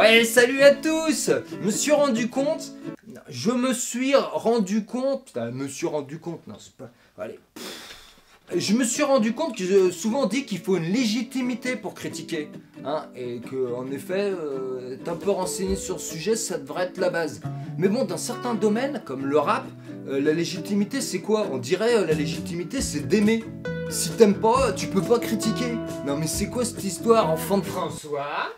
Ouais, salut à tous. Je me suis rendu compte, non, c'est pas... Allez. Je me suis rendu compte que souvent on dit qu'il faut une légitimité pour critiquer, hein, et que en effet, être un peu renseigné sur le sujet, ça devrait être la base. Mais bon, dans certains domaines, comme le rap, la légitimité c'est quoi? On dirait la légitimité c'est d'aimer. Si t'aimes pas, tu peux pas critiquer. Non mais c'est quoi cette histoire, enfant de François?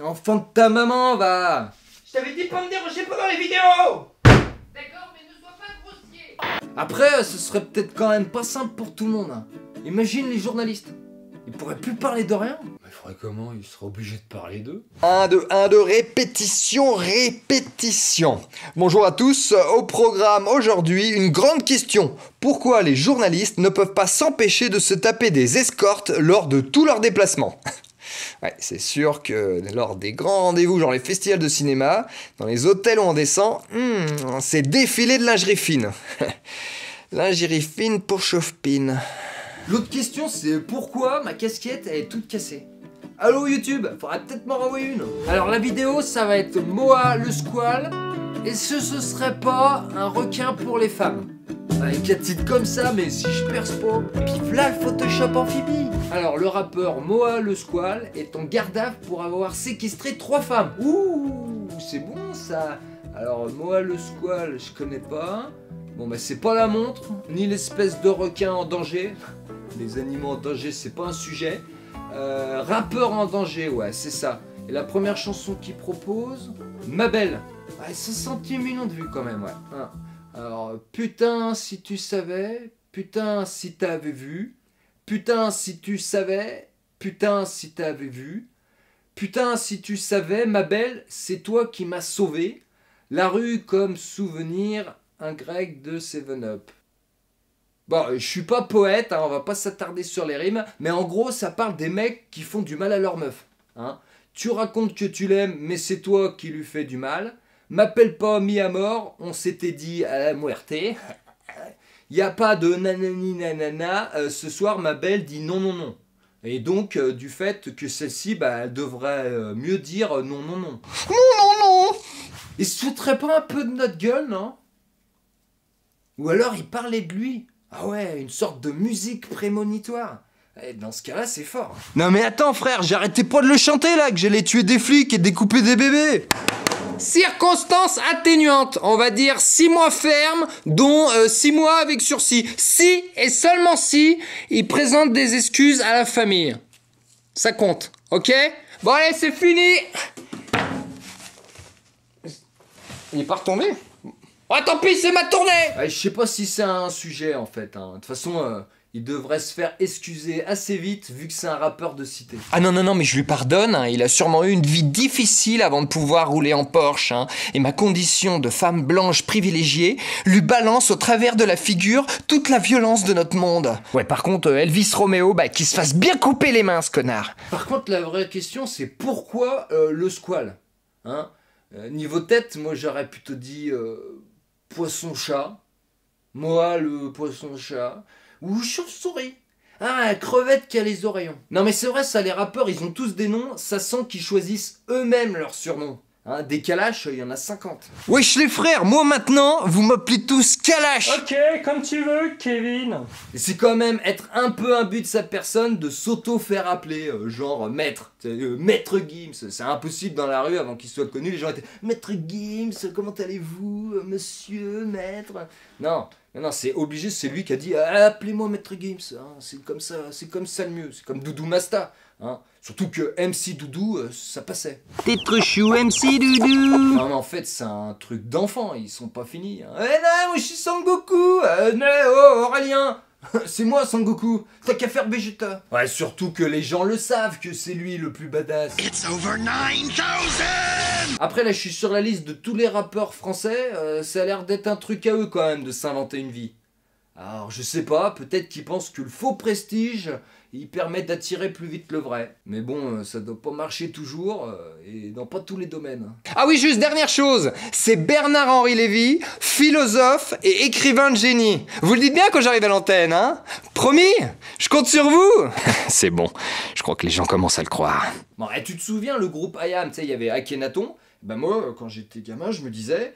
Enfant de ta maman, va! Je t'avais dit pas me déranger pendant les vidéos! D'accord, mais ne sois pas grossier. Après, ce serait peut-être quand même pas simple pour tout le monde. Hein. Imagine les journalistes. Ils pourraient plus parler de rien. Mais il faudrait comment? Ils seraient obligés de parler d'eux. 1, 2, répétition. Bonjour à tous, au programme aujourd'hui, une grande question. Pourquoi les journalistes ne peuvent pas s'empêcher de se taper des escortes lors de tous leurs déplacements? Ouais, c'est sûr que lors des grands rendez-vous, genre les festivals de cinéma, dans les hôtels où on descend, c'est défilé de lingerie fine. Lingerie fine pour chauffe-pine. L'autre question, c'est pourquoi ma casquette elle est toute cassée? Allô YouTube, faudrait peut-être m'en renvoyer une. Alors la vidéo, ça va être Moa le squal. Est-ce que ce serait pas un requin pour les femmes? Avec un titre comme ça, mais si je perce pas, pif là le Photoshop amphibie. Alors le rappeur Moa le squal est en garde à vue pour avoir séquestré 3 femmes. Ouh, c'est bon ça. Alors Moa le squal, je connais pas. Bon bah c'est pas la montre, ni l'espèce de requin en danger. Les animaux en danger, c'est pas un sujet. Rappeur en danger, ouais, c'est ça. Et la première chanson qu'il propose, Ma Belle. Ouais, 60 millions de vues quand même, ouais. Hein. Alors, putain, si tu savais, putain, si t'avais vu, putain, si tu savais, putain, si t'avais vu, putain, si tu savais, ma belle, c'est toi qui m'as sauvé, la rue comme souvenir, un grec de 7-Up. Bon, je suis pas poète, hein, on va pas s'attarder sur les rimes, mais en gros, ça parle des mecs qui font du mal à leur meuf. Hein. Tu racontes que tu l'aimes, mais c'est toi qui lui fais du mal. M'appelle pas mis à mort, on s'était dit à la muerte. Y a pas de nanani nanana, ce soir ma belle dit non non non. Et donc du fait que celle-ci, bah, elle devrait mieux dire non non non. Non. Il se foutrait pas un peu de notre gueule, non? Ou alors il parlait de lui. Ah ouais, une sorte de musique prémonitoire. Et dans ce cas-là, c'est fort. Non mais attends frère, j'arrêtais pas de le chanter là, que j'allais tuer des flics et découper des bébés. Circonstances atténuantes, on va dire 6 mois ferme, dont 6 mois avec sursis. Si et seulement si il présente des excuses à la famille. Ça compte, ok? Bon allez, c'est fini. Il est pas retombé? Oh tant pis, c'est ma tournée. Je sais pas si c'est un sujet en fait. Hein. De toute façon, il devrait se faire excuser assez vite vu que c'est un rappeur de cité. Ah non, mais je lui pardonne, hein. Il a sûrement eu une vie difficile avant de pouvoir rouler en Porsche, hein. Et ma condition de femme blanche privilégiée lui balance au travers de la figure toute la violence de notre monde. Ouais, par contre, Elvis Romeo, bah, qu'il se fasse bien couper les mains, ce connard. Par contre, la vraie question, c'est pourquoi le squal, hein? Niveau tête, moi j'aurais plutôt dit poisson-chat, moi le poisson-chat, ou chauve-souris. Ah, crevette qui a les oreillons. Non mais c'est vrai ça, les rappeurs ils ont tous des noms, ça sent qu'ils choisissent eux-mêmes leurs surnoms. Hein, des Kalash, il y en a 50. Wesh les frères, moi maintenant, vous m'appelez tous Kalash. Ok, comme tu veux, Kevin. Et c'est quand même être un peu imbu de sa personne de s'auto-faire appeler, genre maître. Maître Gims, c'est impossible dans la rue avant qu'il soit connu, les gens étaient Maître Gims, comment allez-vous, monsieur, maître? Non, c'est obligé, c'est lui qui a dit appelez-moi Maître Gims, hein, c'est comme ça le mieux, c'est comme Doudou Masta. Hein. Surtout que MC Doudou, ça passait. T'es trop chou, MC Doudou. Non mais en fait c'est un truc d'enfant, ils sont pas finis. Hein. Eh non, moi je suis Sangoku. Oh Aurélien, c'est moi Sangoku. T'as qu'à faire Vegeta. Ouais, surtout que les gens le savent que c'est lui le plus badass. It's over 9000! Après là je suis sur la liste de tous les rappeurs français, ça a l'air d'être un truc à eux quand même de s'inventer une vie. Alors je sais pas, peut-être qu'ils pensent que le faux prestige, il permet d'attirer plus vite le vrai. Mais bon, ça doit pas marcher toujours, et dans pas tous les domaines. Ah oui, juste dernière chose, c'est Bernard-Henri Lévy, philosophe et écrivain de génie. Vous le dites bien quand j'arrive à l'antenne, hein? Promis? Je compte sur vous. C'est bon, je crois que les gens commencent à le croire. Bon, et tu te souviens, le groupe IAM, tu sais, il y avait Akhenaton. Ben moi, quand j'étais gamin, je me disais...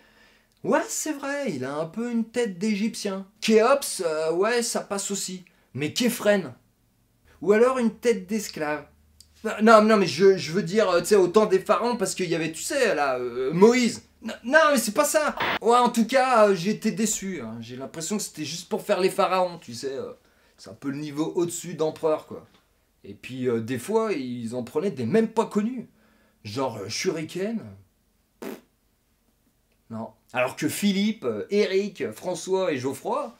Ouais, c'est vrai, il a un peu une tête d'égyptien. Khéops, ouais, ça passe aussi. Mais Képhren. Ou alors une tête d'esclave. Non, mais je veux dire, tu sais, au temps des pharaons, parce qu'il y avait, tu sais, là, Moïse. Non, mais c'est pas ça. Ouais, en tout cas, j'ai été déçu. Hein. J'ai l'impression que c'était juste pour faire les pharaons, tu sais. C'est un peu le niveau au-dessus d'empereur, quoi. Et puis, des fois, ils en prenaient des même pas connus. Genre, Shuriken. Non. Alors que Philippe, Eric, François et Geoffroy,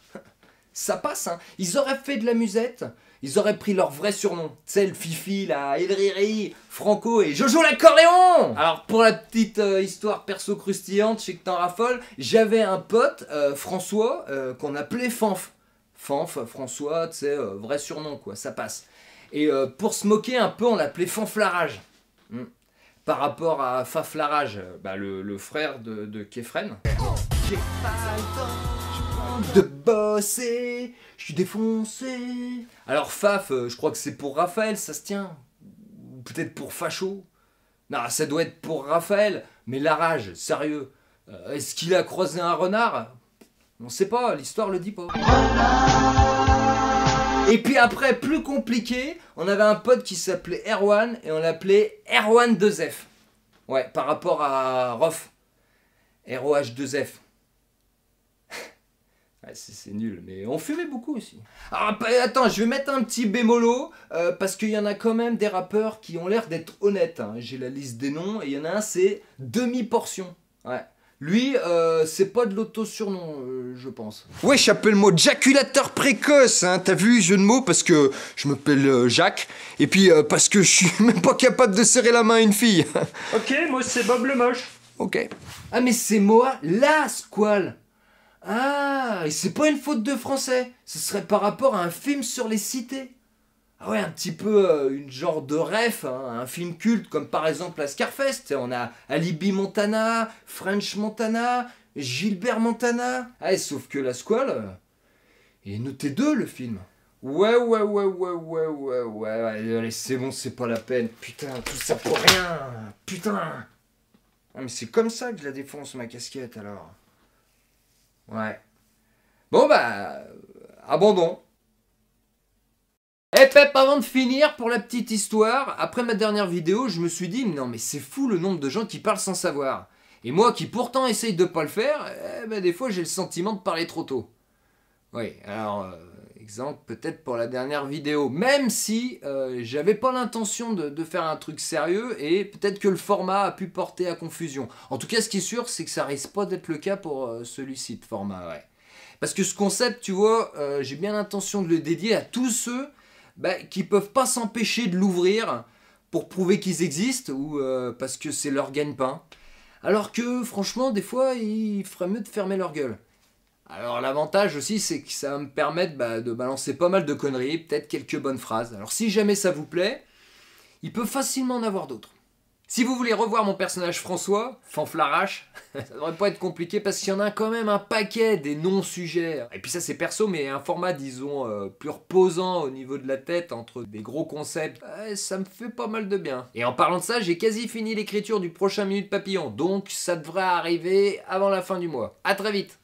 ça passe, hein. Ils auraient fait de la musette, ils auraient pris leur vrai surnom. Tu sais, le Fifi, là, El Riri, Franco et Jojo l'accordéon. Alors, pour la petite histoire perso croustillante, je sais que t'en raffoles, j'avais un pote, François, qu'on appelait Fanf. Fanf, François, tu sais, vrai surnom, quoi, ça passe. Et pour se moquer un peu, on l'appelait Fanflarage. Par rapport à Faflarage, bah le frère de Képhren. J'ai pas le temps de bosser, je suis défoncé. Alors Faf, je crois que c'est pour Raphaël, ça se tient. Ou peut-être pour Facho. Non, ça doit être pour Raphaël. Mais la rage, sérieux. Est-ce qu'il a croisé un renard? On sait pas, l'histoire le dit pas. Et puis après, plus compliqué, on avait un pote qui s'appelait Erwan et on l'appelait Erwan 2F. Ouais, par rapport à Rof. ROH2F. Ouais, c'est nul, mais on fumait beaucoup aussi. Alors, attends, je vais mettre un petit bémolo, parce qu'il y en a quand même des rappeurs qui ont l'air d'être honnêtes. Hein. J'ai la liste des noms, et il y en a un, c'est Demi-Portion. Ouais. Lui, c'est pas de l'auto-surnom, je pense. Wesh, appelle-moi jaculateur précoce, hein. T'as vu, jeu de mots, parce que je m'appelle Jacques, et puis parce que je suis même pas capable de serrer la main à une fille. Ok, moi c'est Bob le moche. Ok. Ah, mais c'est Moa, la squale. Ah, et c'est pas une faute de français. Ce serait par rapport à un film sur les cités. Ah ouais, un petit peu une genre de ref, hein, un film culte, comme par exemple la Scarface. On a Alibi Montana, French Montana, Gilbert Montana. Ah, sauf que la squale, il est noté 2 le film. Ouais, allez, c'est bon, c'est pas la peine. Putain, tout ça pour rien. Putain. Ah, mais c'est comme ça que je la défonce, ma casquette, alors. Ouais. Bon, bah, abandon. Eh Pep, avant de finir, pour la petite histoire, après ma dernière vidéo, je me suis dit, non mais c'est fou le nombre de gens qui parlent sans savoir. Et moi qui pourtant essaye de pas le faire, des fois j'ai le sentiment de parler trop tôt. Oui, alors, exemple peut-être pour la dernière vidéo, même si j'avais pas l'intention de faire un truc sérieux, et peut-être que le format a pu porter à confusion. En tout cas, ce qui est sûr, c'est que ça risque pas d'être le cas pour celui-ci de format, ouais. Parce que ce concept, tu vois, j'ai bien l'intention de le dédier à tous ceux qui peuvent pas s'empêcher de l'ouvrir pour prouver qu'ils existent ou parce que c'est leur gagne-pain. Alors que franchement, des fois, il ferait mieux de fermer leur gueule. Alors l'avantage aussi, c'est que ça va me permettre de balancer pas mal de conneries, peut-être quelques bonnes phrases. Alors si jamais ça vous plaît, il peut facilement en avoir d'autres. Si vous voulez revoir mon personnage François, Fanflarache, ça devrait pas être compliqué parce qu'il y en a quand même un paquet des non-sujets. Et puis ça c'est perso, mais un format disons plus reposant au niveau de la tête entre des gros concepts, ça me fait pas mal de bien. Et en parlant de ça, j'ai quasi fini l'écriture du prochain Minute Papillon, donc ça devrait arriver avant la fin du mois. À très vite.